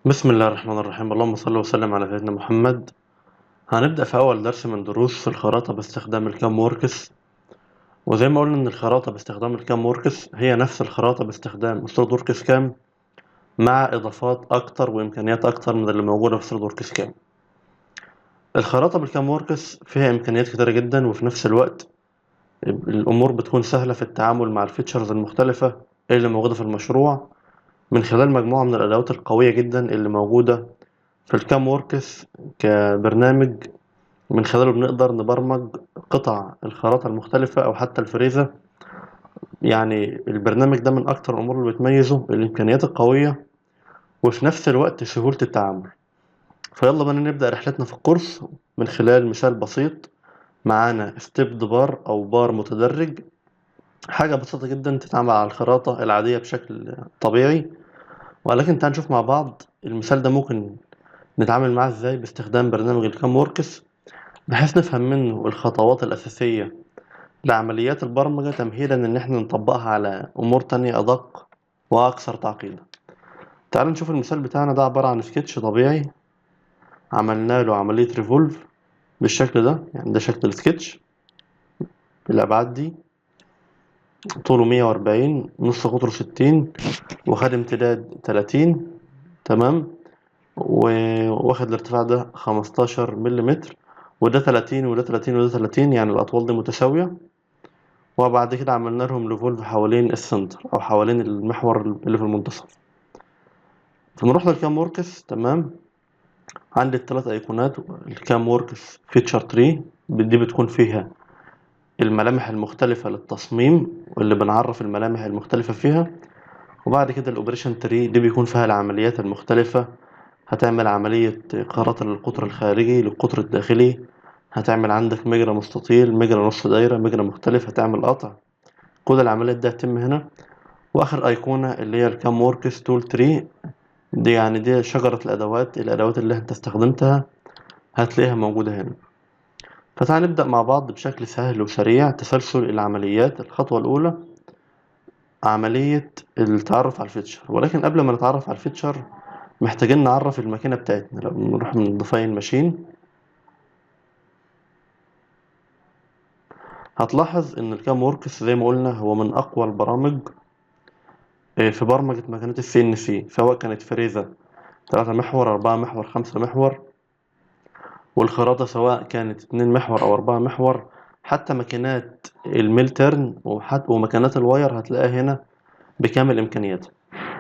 بسم الله الرحمن الرحيم. اللهم صل وسلم على سيدنا محمد. هنبدأ في أول درس من دروس الخراطة باستخدام الكام ووركس. وزي ما قلنا إن الخراطة باستخدام الكام ووركس هي نفس الخراطة باستخدام سوليد ووركس كام، مع إضافات أكتر وإمكانيات أكتر من اللي موجودة في سوليد ووركس كام. الخراطة بالكام ووركس فيها إمكانيات كتيرة جدا، وفي نفس الوقت الأمور بتكون سهلة في التعامل مع الفيتشرز المختلفة اللي موجودة في المشروع من خلال مجموعة من الأدوات القوية جدا اللي موجودة في الكام ووركس كبرنامج. من خلاله بنقدر نبرمج قطع الخراطة المختلفة أو حتى الفريزة. يعني البرنامج ده من أكتر الأمور اللي بتميزه الإمكانيات القوية، وفي نفس الوقت سهولة التعامل. فيلا بينا نبدأ رحلتنا في الكورس من خلال مثال بسيط. معانا ستيب بار أو بار متدرج، حاجة بسيطة جدا تتعامل على الخراطة العادية بشكل طبيعي. ولكن تعال نشوف مع بعض المثال ده ممكن نتعامل معاه ازاي باستخدام برنامج الكام ووركس، بحيث نفهم منه الخطوات الأساسية لعمليات البرمجة، تمهيدا إن إحنا نطبقها على أمور تانية أدق وأكثر تعقيدا. تعالوا نشوف المثال بتاعنا ده عبارة عن سكتش طبيعي عملنا له عملية ريفولف بالشكل ده. يعني ده شكل السكتش بالأبعاد دي، طوله 140، نص قطره 60، وخد امتداد 30. تمام. واخد الارتفاع ده 15 مليمتر، وده 30 وده 30 وده 30، يعني الأطوال دي متساوية. وبعد كده عملنا لهم ريفولف حوالين السنتر أو حوالين المحور اللي في المنتصف. فنروح للكام وركس. تمام. عندي الثلاث ايقونات. الكام وركس فيتشر تري دي بتكون فيها الملامح المختلفة للتصميم واللي بنعرف الملامح المختلفة فيها. وبعد كده الاوبريشن تري دي بيكون فيها العمليات المختلفة. هتعمل عملية قراءة للقطر الخارجي للقطر الداخلي، هتعمل عندك مجرى مستطيل، مجرى نص دايرة، مجرى مختلف، هتعمل قطع. كل العمليات دي هتتم هنا. واخر ايقونة اللي هي الكام وركس تول تري، دي يعني دي شجرة الأدوات اللي أنت استخدمتها هتلاقيها موجودة هنا. فتعال نبدأ مع بعض بشكل سهل وسريع تسلسل العمليات. الخطوة الأولى عملية التعرف على الفيتشر، ولكن قبل ما نتعرف على الفيتشر محتاجين نعرف الماكينة بتاعتنا. لو نروح من ديفاين ماشين هتلاحظ إن الكام وركس زي ما قلنا هو من أقوى البرامج في برمجة ماكينات السي إن سي، سواء كانت فريزة 3 محور، 4 محور، 5 محور، والخراطة سواء كانت 2 محور أو 4 محور. حتى ماكينات الميل تيرن وماكينات الواير هتلاقيها هنا بكامل إمكانياتها.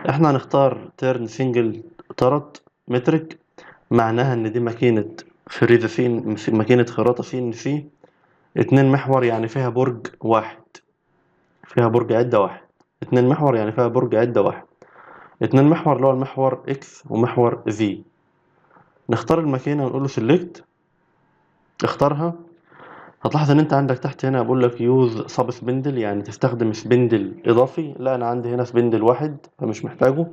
احنا هنختار تيرن سنجل تارت مترك، معناها إن دي ماكينة فريزة ماكينة خراطة سي إن سي 2 محور، يعني فيها برج واحد، فيها برج عدة واحد. 2 محور يعني فيها برج عدة واحد. 2 محور اللي هو المحور إكس ومحور زي. نختار الماكينة ونقول له سيلكت، اختارها. هتلاحظ ان انت عندك تحت هنا بقول لك يوز سب سبندل، يعني تستخدم سبندل اضافي. لا، انا عندي هنا سبندل واحد فمش محتاجه.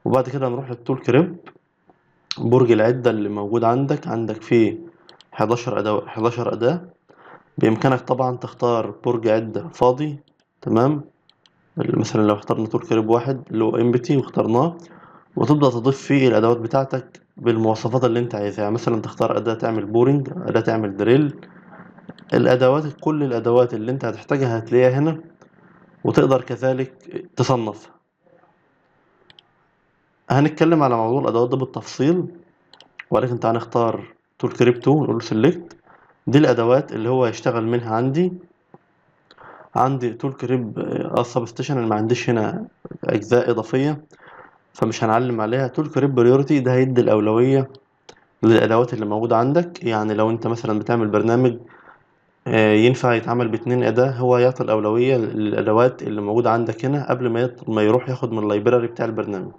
وبعد كده نروح للتول كريب. برج العدة اللي موجود عندك فيه 11 أداة، 11 أداة. بإمكانك طبعا تختار برج عدة فاضي. تمام. مثلا لو اخترنا تول كريب واحد اللي هو امبتي واخترناه، وتبدأ تضيف فيه الأدوات بتاعتك بالمواصفات اللي انت عايزها. يعني مثلا تختار أداة تعمل بورنج، أداة تعمل دريل. كل الأدوات اللي انت هتحتاجها هتلاقيها هنا، وتقدر كذلك تصنفها. هنتكلم على موضوع الأدوات ده بالتفصيل، ولكن تعال نختار تول كريب 2 ونقول سيلكت. دي الأدوات اللي هو يشتغل منها. عندي تول كريب سب ستيشن، أنا ما عنديش هنا أجزاء إضافية فمش هنعلم عليها. تول كريب بريورتي ده هيدي الأولوية للأدوات اللي موجودة عندك. يعني لو أنت مثلا بتعمل برنامج ينفع يتعمل باتنين أداة، هو يعطي الأولوية للأدوات اللي موجودة عندك هنا قبل ما يروح ياخد من اللايبراري بتاع البرنامج.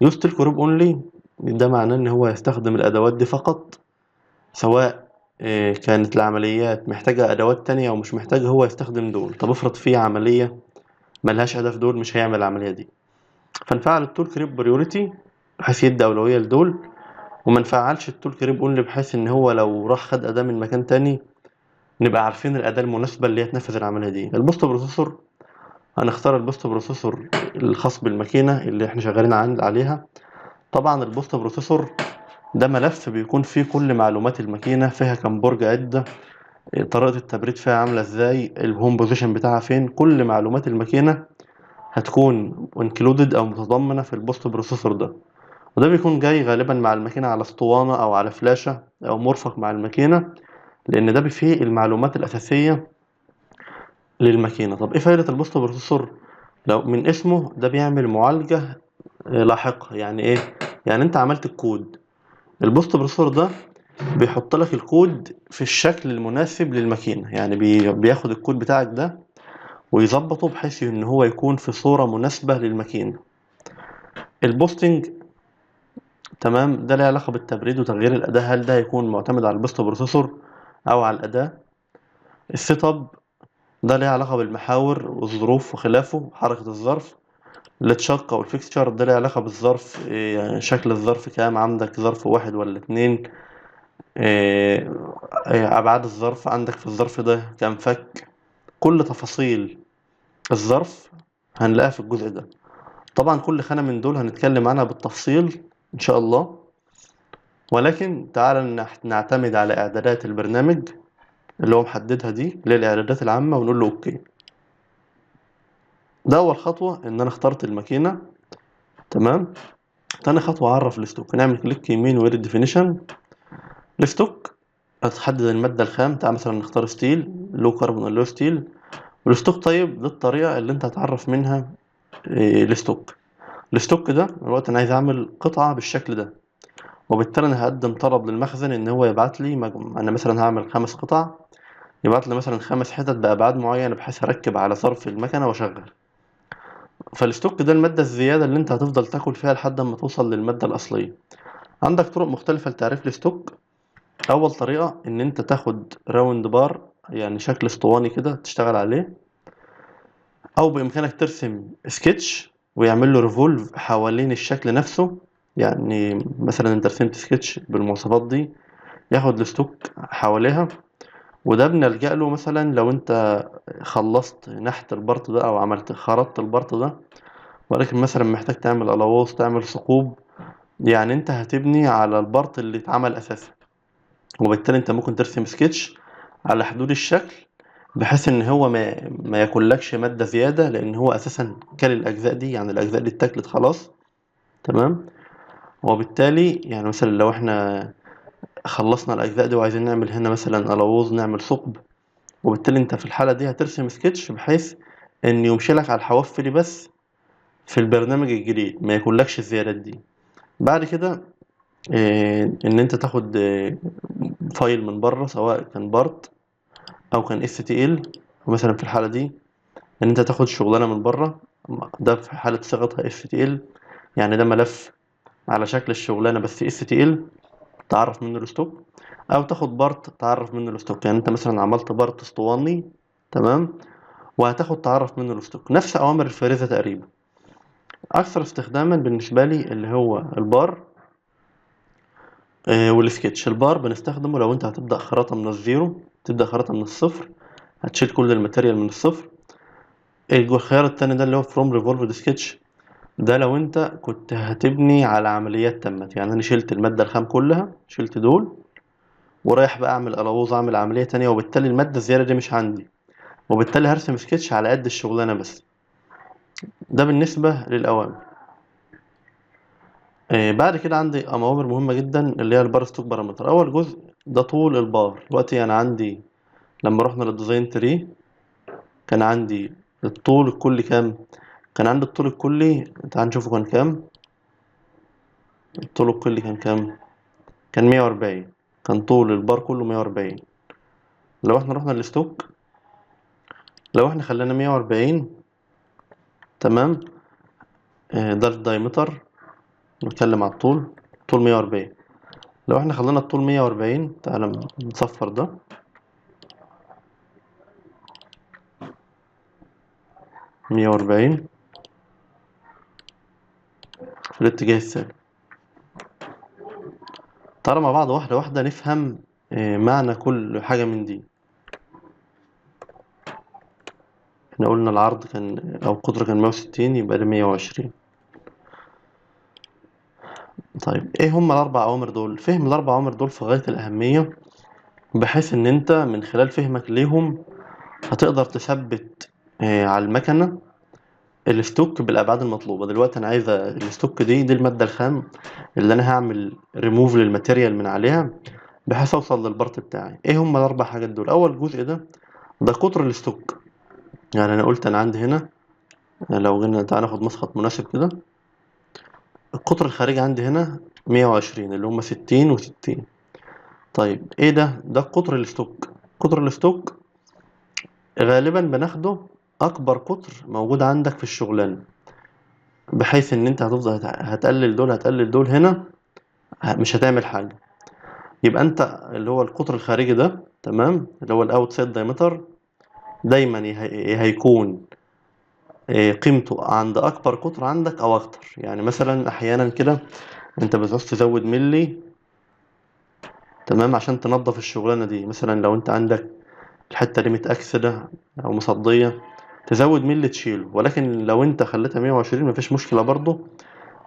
يوست الكروب اونلي ده معناه ان هو يستخدم الادوات دي فقط، سواء كانت العمليات محتاجة ادوات تانية او مش محتاجة، هو يستخدم دول. طب افرض في عملية ملهاش هدف دول، مش هيعمل العملية دي. فنفعل التول كريب بريوريتي بحيث يدي اولوية لدول، وما نفعلش التول كريب اونلي بحيث ان هو لو راح خد اداة من مكان تاني نبقى عارفين الاداة المناسبة اللي هي تنفذ العملية دي. البوست بروسيسور هنختار البوست بروسيسور الخاص بالماكينة اللي احنا شغالين عليها. طبعا البوست بروسيسور ده ملف بيكون فيه كل معلومات الماكينة، فيها كام برج عدة، طريقة التبريد فيها عاملة ازاي، الهوم بوزيشن بتاعها فين، كل معلومات الماكينة هتكون انكلودد او متضمنة في البوست بروسيسور ده. وده بيكون جاي غالبا مع الماكينة على اسطوانة او على فلاشة او مرفق مع الماكينة، لان ده فيه المعلومات الاساسية للماكينة. طب ايه فايدة البوست بروسيسور؟ لو من اسمه ده بيعمل معالجة لاحقة. يعني ايه؟ يعني انت عملت الكود، البوست بروسيسور ده بيحط لك الكود في الشكل المناسب للماكينة. يعني بياخد الكود بتاعك ده ويظبطه بحيث ان هو يكون في صورة مناسبة للماكينة. البوستنج، تمام، ده له علاقة بالتبريد وتغيير الأداة. هل ده هيكون معتمد على البوست بروسيسور أو على الأداة؟ السيت اب ده ليه علاقة بالمحاور والظروف وخلافه، حركة الظرف. التشاك أو الفيكستشر ده ليه علاقة بالظرف، يعني شكل الظرف كام، عندك ظرف واحد ولا اتنين، إيه، أبعاد الظرف عندك في الظرف ده كام فك. كل تفاصيل الظرف هنلاقيها في الجزء ده. طبعا كل خانة من دول هنتكلم عنها بالتفصيل إن شاء الله، ولكن تعالى نعتمد على إعدادات البرنامج اللي هو محددها دي، اللي هي الإعدادات العامة، ونقول له أوكي. ده أول خطوة، إن أنا اخترت الماكينة، تمام. تاني خطوة أعرف الستوك. نعمل كليك يمين وإيديت ديفينيشن. الستوك هتحدد المادة الخام. تعال مثلا نختار ستيل، لو كربون أو لو ستيل. والستوك طيب، دي الطريقة اللي أنت هتعرف منها الستوك. الستوك ده الوقت أنا عايز أعمل قطعة بالشكل ده، وبالتالي أنا هقدم طلب للمخزن إن هو يبعت لي أنا مثلا هعمل 5 قطع، يبعت لي مثلا 5 حتت بأبعاد معينة بحيث أركب على ظرف المكنة وأشغل. فالستوك ده المادة الزيادة اللي أنت هتفضل تاكل فيها لحد ما توصل للمادة الأصلية. عندك طرق مختلفة لتعريف الستوك. أول طريقة إن أنت تاخد راوند بار، يعني شكل اسطواني كده تشتغل عليه، أو بإمكانك ترسم سكتش ويعمل له ريفولف حوالين الشكل نفسه. يعني مثلا أنت رسمت سكتش بالمواصفات دي، ياخد الستوك حواليها. وده بنلجأ له مثلا لو أنت خلصت نحت البارت ده أو عملت خرطت البارت ده، ولكن مثلا محتاج تعمل ألاواص، تعمل ثقوب، يعني أنت هتبني على البارت اللي اتعمل أساسا. وبالتالي انت ممكن ترسم سكتش على حدود الشكل بحيث ان هو ما ياكلكش مادة زيادة، لان هو اساسا كل الاجزاء دي، يعني الاجزاء دي اتاكلت خلاص، تمام. وبالتالي يعني مثلا لو احنا خلصنا الاجزاء دي وعايزين نعمل هنا مثلا الوز، نعمل ثقب، وبالتالي انت في الحالة دي هترسم سكتش بحيث ان يمشي لك على الحواف دي بس في البرنامج الجديد، ما ياكلكش الزيادات دي. بعد كده ان انت تاخد فايل من بره، سواء كان بارت او كان STL. مثلا في الحالة دي ان انت تاخد شغلانة من بره، ده في حالة صيغتها STL، يعني ده ملف على شكل الشغلانة بس STL تعرف منه الستوك. او تاخد بارت تعرف منه الستوك، يعني انت مثلا عملت بارت اسطواني، تمام، وهتاخد تعرف منه الستوك. نفس اوامر الفريزة تقريبا. اكثر استخداما بالنسبة لي اللي هو البار والسكتش. البار بنستخدمه لو انت هتبدأ خراطة من الزيرو، تبدأ خراطة من الصفر، هتشيل كل الماتيريال من الصفر. الخيار التاني ده اللي هو فروم ريفولفد سكتش، ده لو انت كنت هتبني على عمليات تمت. يعني انا شلت المادة الخام كلها، شلت دول، ورايح بقى اعمل الوظ، اعمل عملية تانية، وبالتالي المادة الزيادة دي مش عندي، وبالتالي هرسم سكتش على قد الشغلانة بس. ده بالنسبة للأوامر. بعد كده عندي أوامر مهمة جدا اللي هي البار ستوك بارامتر. أول جزء ده طول البار. دلوقتي أنا عندي لما رحنا للديزاين تري كان عندي الطول الكلي كام؟ كان عندي الطول الكلي، تعال نشوفه كان كام. الطول الكلي كان كام؟ كان 140. كان طول البار كله 140. لو احنا رحنا للستوك، لو احنا خلينا 140، تمام. ده الدايمتر، نتكلم على الطول، طول 140. لو احنا خلينا الطول 140، تعالى نصفر ده، 140 في الاتجاه السالب. تعالى مع بعض واحدة واحدة نفهم معنى كل حاجة من دي. احنا قلنا العرض كان او القطر كان 160، يبقى ده 120. طيب ايه هم الاربع اوامر دول؟ فهم الاربع اوامر دول في غاية الاهمية، بحيث ان انت من خلال فهمك ليهم هتقدر تثبت على المكنة الستوك بالابعاد المطلوبة. دلوقتي انا عايز الستوك دي المادة الخام اللي انا هعمل ريموف للماتيريال من عليها بحيث اوصل للبارت بتاعي. ايه هم الاربع حاجات دول؟ اول جزء ده قطر الستوك. يعني انا قلت انا عندي هنا، لو جينا تعالى ناخد مسقط مناسب كده، القطر الخارجي عندي هنا 120 اللي هم 60 و60. طيب ايه ده قطر الستوك. قطر الستوك غالبا بناخده اكبر قطر موجود عندك في الشغلانه، بحيث ان انت هتفضل هتقلل دول هنا مش هتعمل حاجه. يبقى انت اللي هو القطر الخارجي ده، تمام، اللي هو الاوتسايد دايمتر، دايما هيكون قيمته عند اكبر قطر عندك او اكتر. يعني مثلا احيانا كده انت بتعوز تزود ملي، تمام، عشان تنظف الشغلانه دي. مثلا لو انت عندك الحته دي متأكسده او مصديه، تزود ملي تشيله. ولكن لو انت خليتها 120 مفيش مشكله برضه،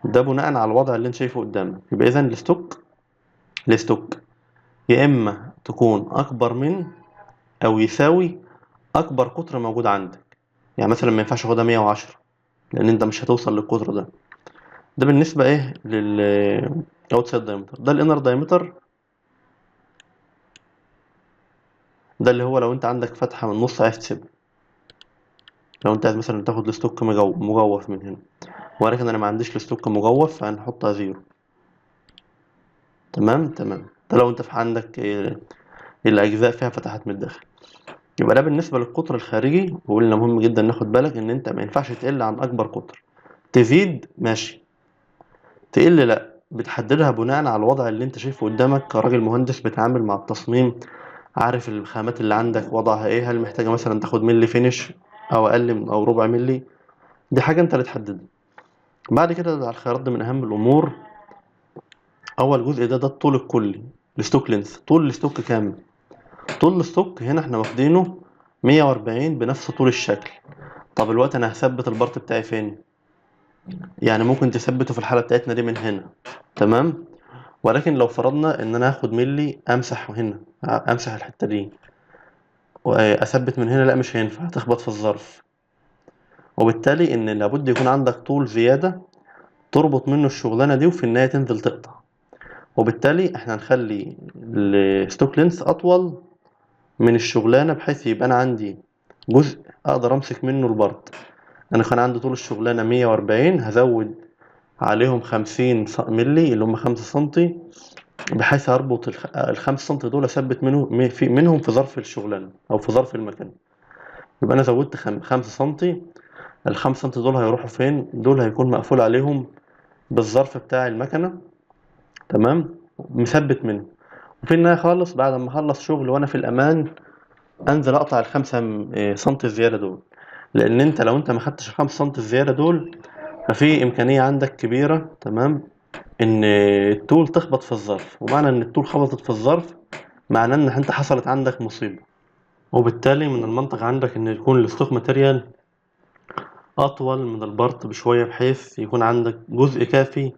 ده بناء على الوضع اللي انت شايفه قدامك. يبقى اذا الستوك يا اما تكون اكبر من او يساوي اكبر قطر موجود عندك. يعني مثلا ما ينفعش اخدها 110 لان انت مش هتوصل للقطر ده. ده بالنسبه ايه لل اوتسايد دايمتر. ده الانر دايمتر، ده اللي هو لو انت عندك فتحه من النص عايز تسيبها. لو انت عايز مثلا تاخد الستوك مجوف من هنا، ولكن انا ما عنديش الستوك مجوف فهنحطها زيرو. تمام. ده لو انت في عندك الاجزاء فيها فتحات من الداخل. يبقى ده بالنسبه للقطر الخارجي. وقلنا مهم جدا ناخد بالك ان انت ما ينفعش تقل عن اكبر قطر. تزيد ماشي، تقل لا. بتحددها بناء على الوضع اللي انت شايفه قدامك كراجل مهندس بتعامل مع التصميم، عارف الخامات اللي عندك وضعها ايه، هل محتاجه مثلا تاخد ملي فينش او اقل من او ربع ملي. دي حاجه انت اللي تحددها. بعد كده على الخيارات دي من اهم الامور. اول جزء ده الطول الكلي، الستوك لينث، طول الستوك كامل. طول الستوك هنا احنا واخدينه 140 بنفس طول الشكل. طب الوقت انا هثبت البارت بتاعي فين؟ يعني ممكن تثبته في الحالة بتاعتنا دي من هنا، تمام. ولكن لو فرضنا ان انا هاخد ملي امسح هنا، امسح الحتة دي واثبت من هنا، لا مش هينفع، هتخبط في الظرف. وبالتالي ان لابد يكون عندك طول زيادة تربط منه الشغلانة دي وفي النهاية تنزل تقطع. وبالتالي احنا هنخلي الستوك لينث اطول من الشغلانة، بحيث يبقى انا عندي جزء اقدر امسك منه البرد. انا كان عندي طول الشغلانة 140، هزود عليهم 50 ملي اللي هم 5 سنتي، بحيث اربط ال5 سنتي دول اثبت منهم في ظرف الشغلانة او في ظرف المكان. يبقى انا زودت 5 سنتي. ال5 سنتي دول هيروحوا فين؟ دول هيكون مقفول عليهم بالظرف بتاع المكنة، تمام، مثبت منه. وفي النهاية خالص بعد ما اخلص شغل وانا في الامان، انزل اقطع ال5 سنتي الزيادة دول. لان انت لو انت ما خدتش ال5 سنتي الزيادة دول، ففي امكانية عندك كبيرة، تمام، ان الطول تخبط في الظرف. ومعنى ان الطول خبطت في الظرف معناه ان انت حصلت عندك مصيبة. وبالتالي من المنطق عندك ان يكون الستوك ماتيريال اطول من البارت بشوية، بحيث يكون عندك جزء كافي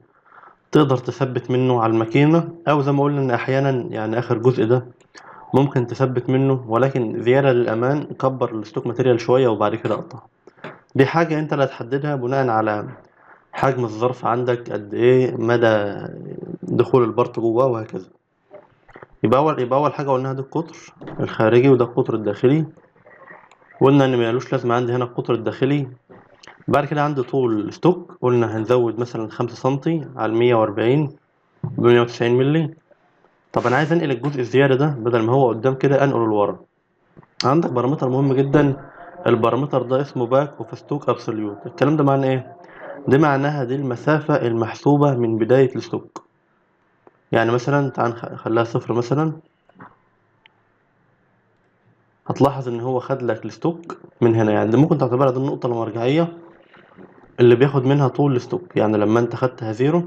تقدر تثبت منه على الماكينة. او زي ما قلنا ان احيانا يعني اخر جزء ده ممكن تثبت منه، ولكن زيادة للامان كبر الستوك ماتيريال شوية وبعد كده اقطع. دي حاجة انت اللي هتحددها بناء على حجم الظرف عندك قد ايه، مدى دخول البارت جواه، وهكذا. يبقى اول حاجه قلناها ده القطر الخارجي وده القطر الداخلي. قلنا ان مالوش لازمه عندي هنا القطر الداخلي. بعد كده عندي طول ستوك، قلنا هنزود مثلا 5 سنتي على 140 ب 190 ملي. طب انا عايز انقل الجزء الزياده ده بدل ما هو قدام كده انقله لورا. عندك بارامتر مهم جدا، البارامتر ده اسمه باك اوف ستوك ابسوليوت. الكلام ده معناه ايه؟ دي معناها دي المسافه المحسوبه من بدايه الستوك. يعني مثلا تعال نخليها صفر مثلا. هتلاحظ ان هو خد لك الستوك من هنا. يعني دي ممكن تعتبرها دي النقطة المرجعية اللي بياخد منها طول الستوك. يعني لما انت خدتها زيرو،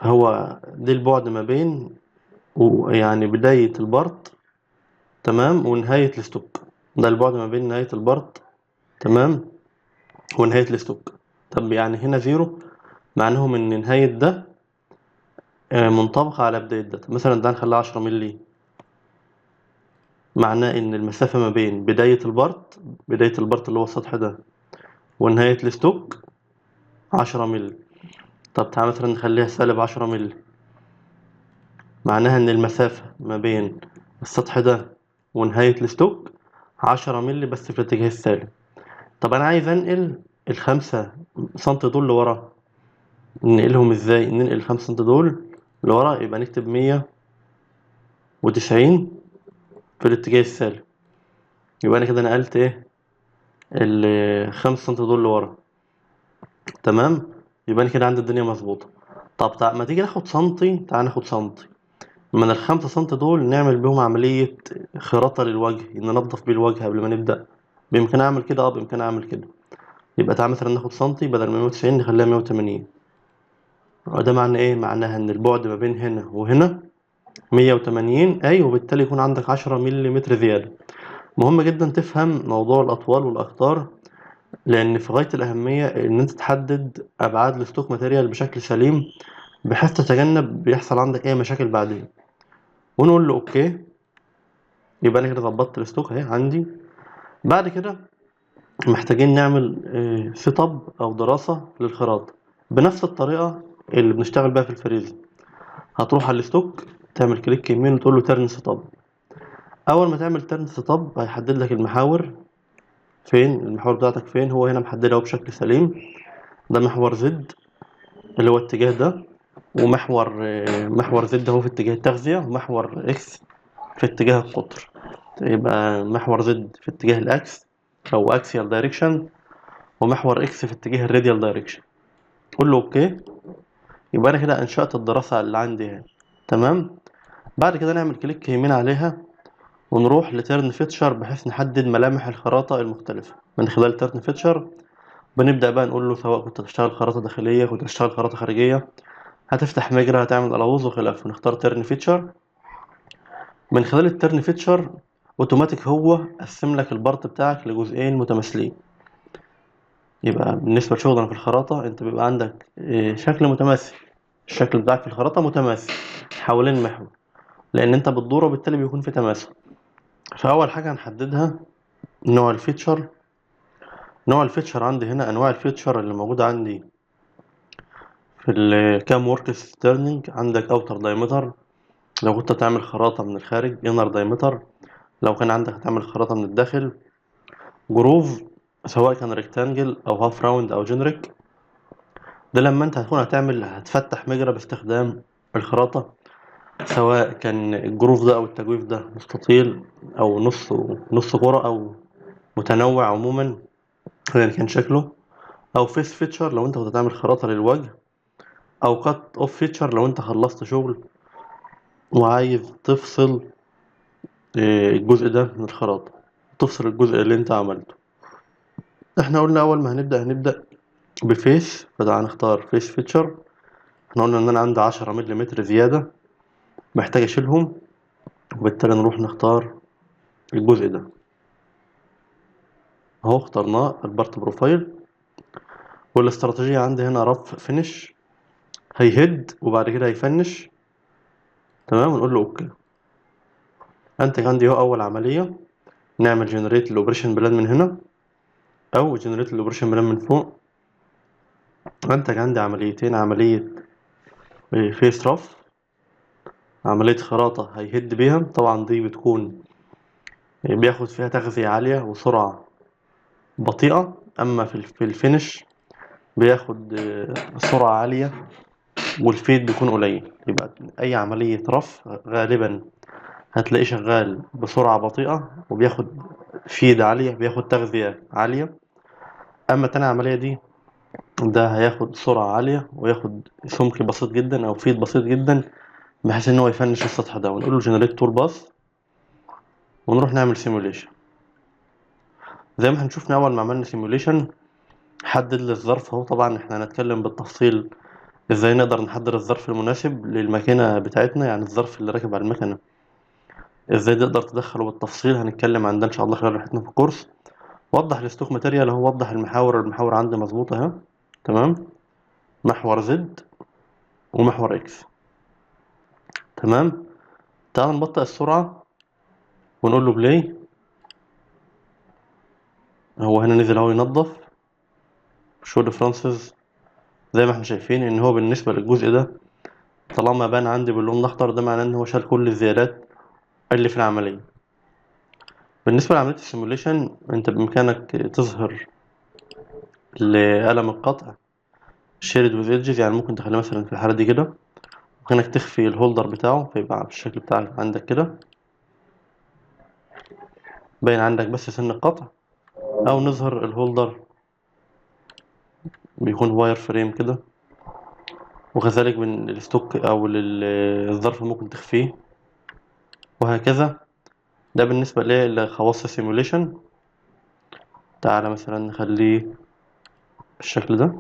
هو دي البعد ما بين يعني بداية البارت، تمام، ونهاية الستوك. ده البعد ما بين نهاية البارت، تمام، ونهاية الستوك. طب يعني هنا زيرو معناهم ان نهاية ده منطبقة على بداية داتا. مثلا ده هنخليها 10 مللي، معناه إن المسافة ما بين بداية البارت اللي هو السطح ده ونهاية الستوك 10 مللي. طب تعالى مثلا نخليها -10 مللي، معناها إن المسافة ما بين السطح ده ونهاية الستوك 10 مللي بس في الاتجاه السالب. طب أنا عايز أنقل ال5 سنتي دول لورا. ننقلهم إزاي؟ ننقل ال5 سنتي دول لورا، يبقى نكتب 190 في الاتجاه السالب. يبقى أنا كده نقلت إيه؟ ال5 سنتي دول لورا. تمام. يبقى أنا كده عندي الدنيا مظبوطة. طب ما تيجي ناخد سنتي، تعال ناخد سنتي من ال5 سنتي دول، نعمل بيهم عملية خراطة للوجه، ننضف بيه الوجه قبل ما نبدأ. بإمكان أعمل كده؟ بإمكان أعمل كده. يبقى تعال مثلا ناخد سنتي بدل ما 190 نخليها 180. وده معنى إيه؟ معناها إن البعد ما بين هنا وهنا 180، أي وبالتالي يكون عندك 10 ملم زيادة. مهم جدا تفهم موضوع الأطوال والأقطار، لأن في غاية الأهمية إن أنت تحدد أبعاد الستوك ماتيريال بشكل سليم، بحيث تتجنب بيحصل عندك أي مشاكل بعدين. ونقول له أوكي. يبقى أنا كده ظبطت الستوك أهي عندي. بعد كده محتاجين نعمل سيت اب أو دراسة للخراطة بنفس الطريقة اللي بنشتغل بيها في الفريزر. هتروح على الستوك، تعمل كليك يمين وتقول له ترن سيت اب. أول ما تعمل ترن سيت اب هيحدد لك المحاور فين، المحور بتاعتك فين. هو هنا محددها بشكل سليم. ده محور زد اللي هو الاتجاه ده، محور زد اهو في اتجاه التغذية، ومحور اكس في اتجاه القطر. يبقى محور زد في اتجاه الاكس او اكسيال دايركشن، ومحور اكس في اتجاه الراديال دايركشن. قول له اوكي. يبقى انا كده انشأت الدراسة اللي عندي هنا. تمام. بعد كده نعمل كليك يمين عليها ونروح لتيرن فيتشر، بحيث نحدد ملامح الخراطة المختلفة من خلال تيرن فيتشر. بنبدأ بقى نقول له سواء كنت هتشتغل خراطة داخلية، كنت هتشتغل خراطة خارجية، هتفتح مجرى، هتعمل ألاوز وخلافه. نختار تيرن فيتشر. من خلال التيرن فيتشر اوتوماتيك هو قسم لك البارت بتاعك لجزئين متماثلين. يبقى بالنسبة لشغلنا في الخراطة انت بيبقى عندك شكل متماثل. الشكل بتاعك في الخراطة متماثل حوالين محور، لأن انت بتدور وبالتالي بيكون في تماثل. فأول حاجة هنحددها نوع الفيتشر. نوع الفيتشر عندي هنا، أنواع الفيتشر اللي موجودة عندي في الكام وركس تيرنينج. عندك اوتر دايمتر لو كنت تعمل خراطة من الخارج، انر دايمتر لو كان عندك هتعمل خراطة من الداخل، جروف سواء كان ريكتانجل او هاف راوند او جنريك. ده لما انت هتفتح مجرى باستخدام الخراطة، سواء كان الجروف ده او التجويف ده مستطيل او نص كرة او متنوع عموما ايا كان شكله، او فيس فيتشر لو انت كنت هتعمل خراطة للوجه، او كات اوف فيتشر لو انت خلصت شغل وعايز تفصل الجزء ده من الخراطة، تفصل الجزء اللي انت عملته. احنا قلنا اول ما هنبدأ بفيس، فده هنختار فيس فيتشر. احنا قلنا ان انا عندي 10 ملم زيادة محتاج اشيلهم، وبالتالي نروح نختار الجزء ده اهو. اخترناه البارت بروفايل. والاستراتيجية عندي هنا رف فينش، هيهد وبعد كده هيفنش. تمام. ونقول له اوكي. انتج عندي اهو اول عملية. نعمل جنريت الاوبريشن بلان من هنا او جنريت الاوبريشن بلان من فوق. انتج عندي عمليتين، عملية فيس رف، عملية خراطة هيهد بيها. طبعا دي بتكون بياخد فيها تغذية عالية وسرعة بطيئة. أما في الفينش بياخد سرعة عالية والفيد بيكون قليل. يبقى أي عملية رف غالبا هتلاقيه شغال بسرعة بطيئة وبياخد فيد عالية، بياخد تغذية عالية. أما تاني عملية دي، ده هياخد سرعة عالية وياخد سمك بسيط جدا أو فيد بسيط جدا، بحيث إن هو يفنش السطح ده. ونقول له جنريت تول باس ونروح نعمل سيموليشن. زي ما هنشوفنا أول ما عملنا سيموليشن حدد لي الظرف اهو. طبعا احنا هنتكلم بالتفصيل ازاي نقدر نحدد الظرف المناسب للماكينة بتاعتنا، يعني الظرف اللي راكب على المكنة ازاي تقدر تدخله بالتفصيل. هنتكلم عن ده ان شاء الله خلال رحلتنا في الكورس. وضح الستوك ماتيريال اهو، وضح المحاور عندي مظبوطة اهي. تمام. محور زد ومحور اكس. تمام. تعال نبطئ السرعة ونقول له بلاي. هو هنا نزل اهو ينظف شو ديفرنسز. زي ما احنا شايفين ان هو بالنسبة للجزء ده طالما بان عندي باللون الاخضر ده معناه ان هو شال كل الزيادات اللي في العملية. بالنسبة لعملية السيموليشن انت بامكانك تظهر لقلم القطع شيرد وذ ايدجز، يعني ممكن تخليه مثلا في الحالة دي كده، ممكنك تخفي الهولدر بتاعه فيبقى بالشكل بتاعك عندك كده باين عندك بس سن القطع، او نظهر الهولدر بيكون واير فريم كده، وكذلك من الستوك او الظرف ممكن تخفيه، وهكذا. ده بالنسبة لخواص السيموليشن. تعالى مثلا نخليه بالشكل ده.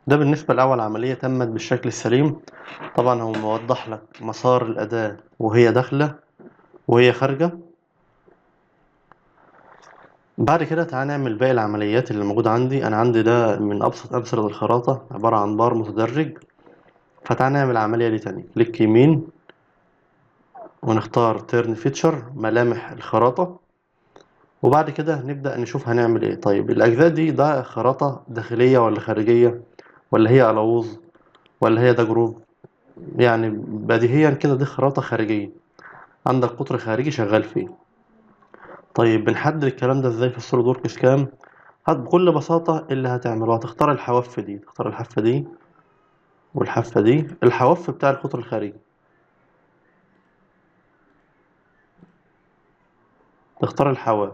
ده بالنسبة لأول عملية تمت بالشكل السليم. طبعا هو موضح لك مسار الأداة وهي داخلة وهي خارجة. بعد كده تعالى نعمل باقي العمليات اللي موجودة عندي. أنا عندي ده من أبسط أمثلة الخراطة، عبارة عن بار متدرج. فتعالى نعمل العملية دي تاني. كليك يمين ونختار تيرن فيتشر ملامح الخراطة، وبعد كده نبدأ نشوف هنعمل ايه. طيب الأجزاء دي ده خراطة داخلية ولا خارجية، ولا هي ألوز، ولا هي ده جروف؟ يعني بديهيا كده دي خراطة خارجية، عندك قطر خارجي شغال فيه. طيب بنحدد الكلام ده ازاي في السوليد وركس كام؟ بكل بساطة اللي هتعمله هتختار الحواف دي، تختار الحافة دي والحافة دي، الحواف بتاع القطر الخارجي، تختار الحواف.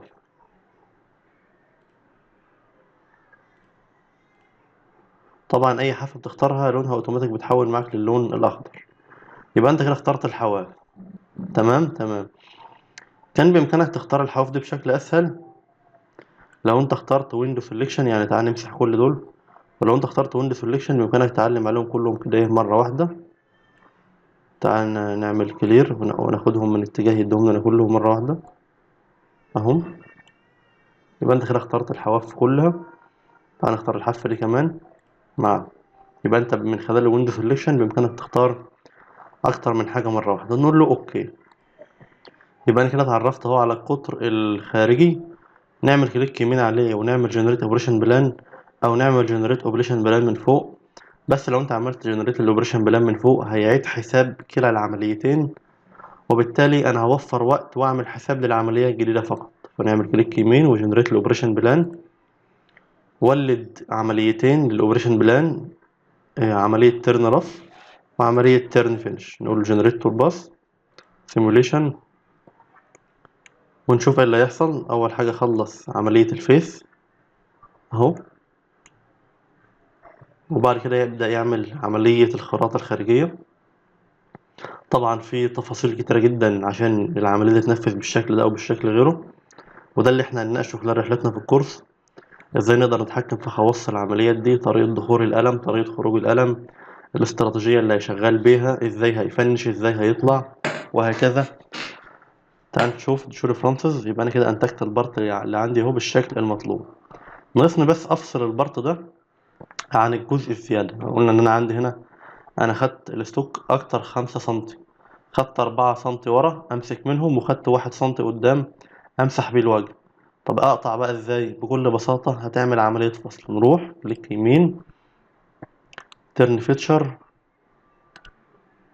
طبعا أي حافة بتختارها لونها أوتوماتيك بتحول معاك للون الأخضر. يبقى أنت كده اخترت الحواف. تمام تمام. كان بإمكانك تختار الحواف دي بشكل أسهل لو أنت اخترت ويندو سيلكشن. يعني تعال نمسح كل دول، ولو أنت اخترت ويندو سيلكشن بإمكانك تعلم عليهم كلهم كده إيه مرة واحدة. تعال نعمل كلير وناخدهم من اتجاه يدهم لنا كلهم مرة واحدة أهم. يبقى أنت كده اخترت الحواف كلها. تعال نختار الحافة دي كمان مع. يبقى أنت من خلال الويندو سيلكشن بإمكانك تختار أكتر من حاجة مرة واحدة. نقول له أوكي. يبقى أنا كده اتعرفت أهو على القطر الخارجي. نعمل كليك يمين عليه ونعمل جنريت اوبريشن بلان، او نعمل جنريت اوبريشن بلان من فوق. بس لو انت عملت جنريت الاوبريشن بلان من فوق هيعيد حساب كلا العمليتين، وبالتالي انا هوفر وقت واعمل حساب للعمليه الجديده فقط. فنعمل كليك يمين وجنريت الاوبريشن بلان، ولد عمليتين للاوبريشن بلان، عمليه تيرن رف وعمليه تيرن فينش. نقول جنريت تور باس سيموليشن ونشوف ايه اللي هيحصل. اول حاجه خلص عمليه الفيس اهو، وبعد كده يبدأ يعمل عملية الخراطة الخارجية. طبعا في تفاصيل كتيرة جدا عشان العملية دي تتنفذ بالشكل ده أو بالشكل غيره، وده اللي احنا هنناقشه خلال رحلتنا في الكورس. ازاي نقدر نتحكم في خواص العمليات دي، طريقة دخول القلم، طريقة خروج القلم، الاستراتيجية اللي هيشغال بيها، ازاي هيفنش، ازاي هيطلع، وهكذا. تعال نشوف شو ريفرنسز. يبقى انا كده انتجت البارت اللي عندي اهو بالشكل المطلوب. ناقصني بس افصل البارت ده عن الجزء الزيادة. قلنا ان انا عندي هنا انا خدت الستوك اكتر 5 سنتي، خدت 4 سنتي ورا امسك منهم، وخدت 1 سنتي قدام امسح بيه الوجه. طب اقطع بقى ازاي؟ بكل بساطة هتعمل عملية فصل. نروح كليك يمين ترن فيتشر،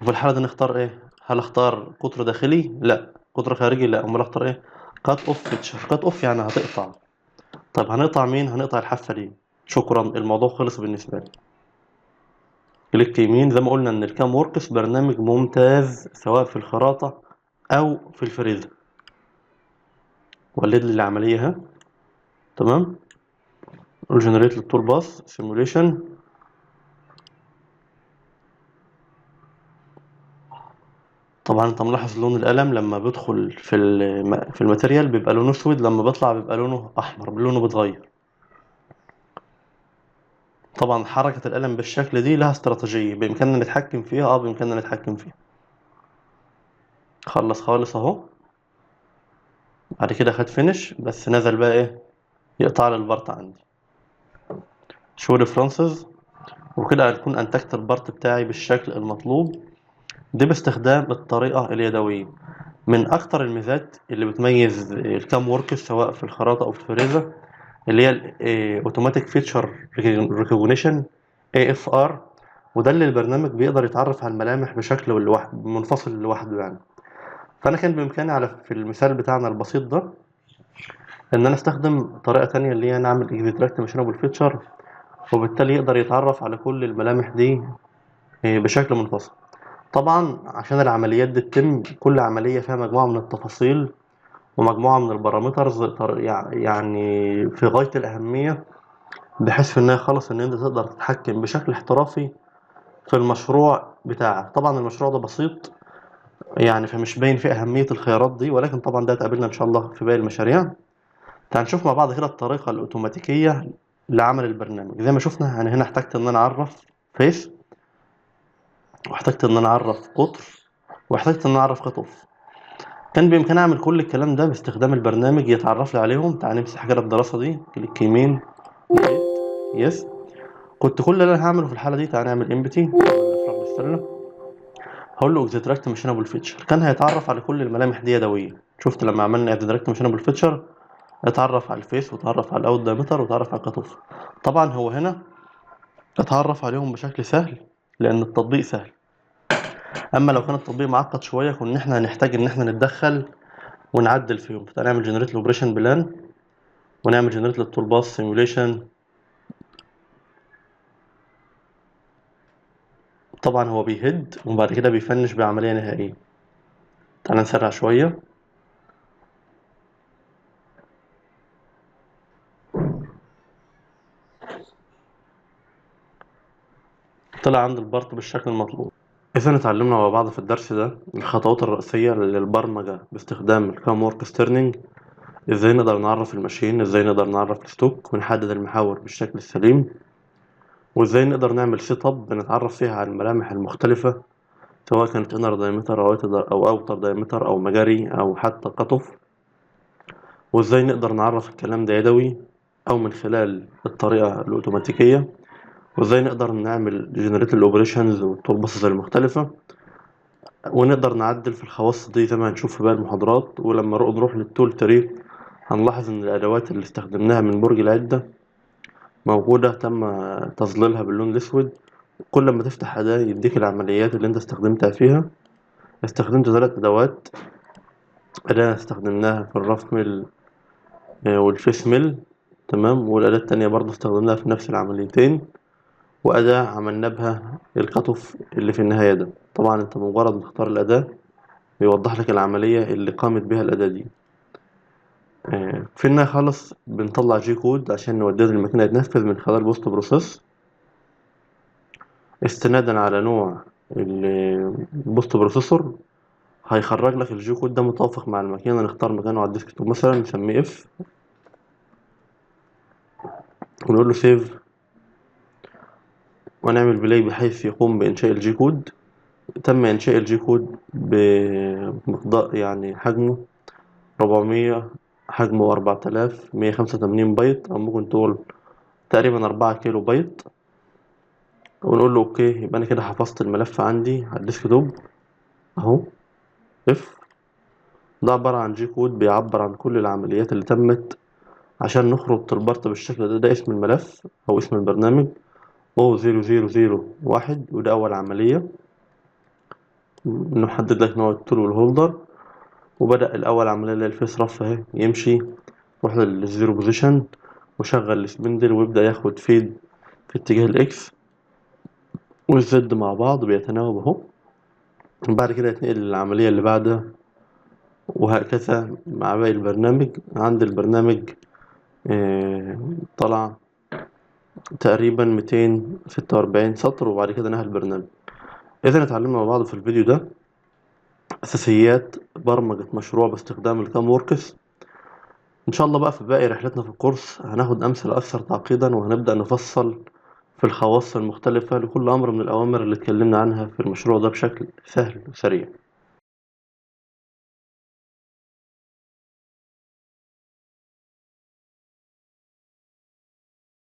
وفي الحالة دي نختار ايه؟ هل اختار قطر داخلي؟ لا. قطر خارجي؟ لا. امال اختار ايه؟ كات اوف فيتشر. كات اوف يعني هتقطع. طب هنقطع مين؟ هنقطع الحافة دي. شكرا، الموضوع خلص بالنسبة لي. كليك يمين. زي ما قلنا ان الكام وركس برنامج ممتاز سواء في الخراطة او في الفريزر. ولد لي العملية اهي. تمام. نقول جنريت للتول باس سيموليشن. طبعا انت ملاحظ لون القلم لما بيدخل في الماتيريال بيبقى لونه اسود، لما بيطلع بيبقى لونه احمر، لونه بيتغير. طبعا حركة القلم بالشكل دي لها استراتيجية بإمكاننا نتحكم فيها. بإمكاننا نتحكم فيها. خلص خالص اهو. بعد كده خد فينش، بس نزل بقى ايه، يقطع لي البارت عندي، شو ريفرنسز. وكده هتكون انتجت البارت بتاعي بالشكل المطلوب. دي باستخدام الطريقة اليدوية. من أكتر الميزات اللي بتميز الكام وركس سواء في الخراطة أو في الفريزة اللي هي الأوتوماتيك فيتشر ريكوجنيشن AFR. وده اللي البرنامج بيقدر يتعرف على الملامح بشكل منفصل لوحده يعني. فأنا كان بإمكاني في المثال بتاعنا البسيط ده إن أنا أستخدم طريقة تانية اللي هي نعمل إكزتراكت ماشينابل فيتشر، وبالتالي يقدر يتعرف على كل الملامح دي بشكل منفصل. طبعا عشان العمليات دي تتم، كل عملية فيها مجموعة من التفاصيل ومجموعة من البارامترز يعني في غاية الأهمية، بحيث في النهاية خالص إن أنت تقدر تتحكم بشكل احترافي في المشروع بتاعك. طبعا المشروع ده بسيط يعني، فمش باين فيه أهمية الخيارات دي، ولكن طبعا ده هتقابلنا إن شاء الله في باقي المشاريع. تعال نشوف مع بعض كده الطريقة الأوتوماتيكية لعمل البرنامج. زي ما شفنا أنا هنا احتجت إن أنا أعرف فيس، واحتجت إن أنا أعرف قطر، واحتجت إن أنا أعرف قطف. كان بإمكاني أعمل كل الكلام ده باستخدام البرنامج يتعرف لي عليهم. تعال نمسح كده الدراسة دي، كليك يمين، يس. كنت كل اللي أنا هعمله في الحالة دي، تعال نعمل امبتي، نفرغ السلة، هقول له اكزتراكت ماشينابل فيتشر. كان هيتعرف على كل الملامح دي يدويا. شفت لما عملنا اكزتراكت ماشينابل فيتشر اتعرف على الفيس، واتعرف على الاوت دايمتر، واتعرف على الكاتوف. طبعا هو هنا اتعرف عليهم بشكل سهل لان التطبيق سهل. اما لو كان التطبيق معقد شويه كنا احنا هنحتاج ان احنا نتدخل ونعدل فيهم. فتعالى نعمل جنريت الاوبريشن بلان، ونعمل جنريت للتول باس سيميوليشن. طبعا هو بيهد وبعد كده بيفنش بعمليه نهائيه. تعالى نسرع شويه. طلع عند البارت بالشكل المطلوب. إذا اتعلمنا مع بعض في الدرس ده الخطوات الرئيسية للبرمجة باستخدام الكام ورك ستيرنينج. ازاي نقدر نعرف الماشين، ازاي نقدر نعرف الستوك ونحدد المحاور بالشكل السليم، وازاي نقدر نعمل سيت اب بنتعرف فيها على الملامح المختلفة سواء كانت انر دايمتر او اوتر دايمتر او مجاري او حتى قطف. وازاي نقدر نعرف الكلام ده يدوي او من خلال الطريقة الاوتوماتيكية. وازاي نقدر نعمل جنريت الاوبريشنز والتول باسز المختلفة، ونقدر نعدل في الخواص دي زي ما هنشوف في باقي المحاضرات. ولما نروح للتول تري هنلاحظ إن الأدوات اللي استخدمناها من برج العدة موجودة، تم تظليلها باللون الأسود. كل ما تفتح أداة يديك العمليات اللي أنت استخدمتها فيها. استخدمت 3 أدوات: أداة استخدمناها في الرف ميل والفيس ميل، تمام، والأداة التانية برضو استخدمناها في نفس العمليتين، وأداة عملنا بها القطف اللي في النهاية ده. طبعا أنت مجرد ما تختار الأداة بيوضح لك العملية اللي قامت بها الأداة دي. في النهاية خالص بنطلع جي كود عشان نوديه للماكينة يتنفذ من خلال بوست بروسيس استنادا على نوع البوست بروسيسور. هيخرج لك الجي كود ده متوافق مع الماكينة. نختار مكانه على الديسكتوب مثلا، نسميه اف، ونقول له سيف، ونعمل بلاي بحيث يقوم بإنشاء الجي كود. تم إنشاء الجي كود بمقدار يعني حجمه 400، حجمه 4185 بايت، أو ممكن تقول تقريبا 4 كيلو بايت. ونقول له اوكي. يبقى انا كده حفظت الملف عندي على الديسكتوب اهو. اف ده عبارة عن جي كود بيعبر عن كل العمليات اللي تمت عشان نخرج البارت بالشكل ده. ده اسم الملف او اسم البرنامج O0001، وده اول عملية. نحدد لك نوع التول والهولدر. وبدأ الاول عملية اللي هي الفيس رف اهي يمشي، روح للزيرو بوزيشن وشغل السبندل ويبدأ ياخد فيد في اتجاه الاكس والزد مع بعض بيتناوب اهو. بعد كده يتنقل للعملية اللي بعدها، وهكذا مع باقي البرنامج. عند البرنامج طلع تقريبا 246 سطر، وبعد كده نهى البرنامج. إذا اتعلمنا مع بعض في الفيديو ده أساسيات برمجة مشروع باستخدام الكام وركس. إن شاء الله بقى في باقي رحلتنا في الكورس هناخد أمثلة أكثر تعقيدا، وهنبدأ نفصل في الخواص المختلفة لكل أمر من الأوامر اللي اتكلمنا عنها في المشروع ده بشكل سهل وسريع.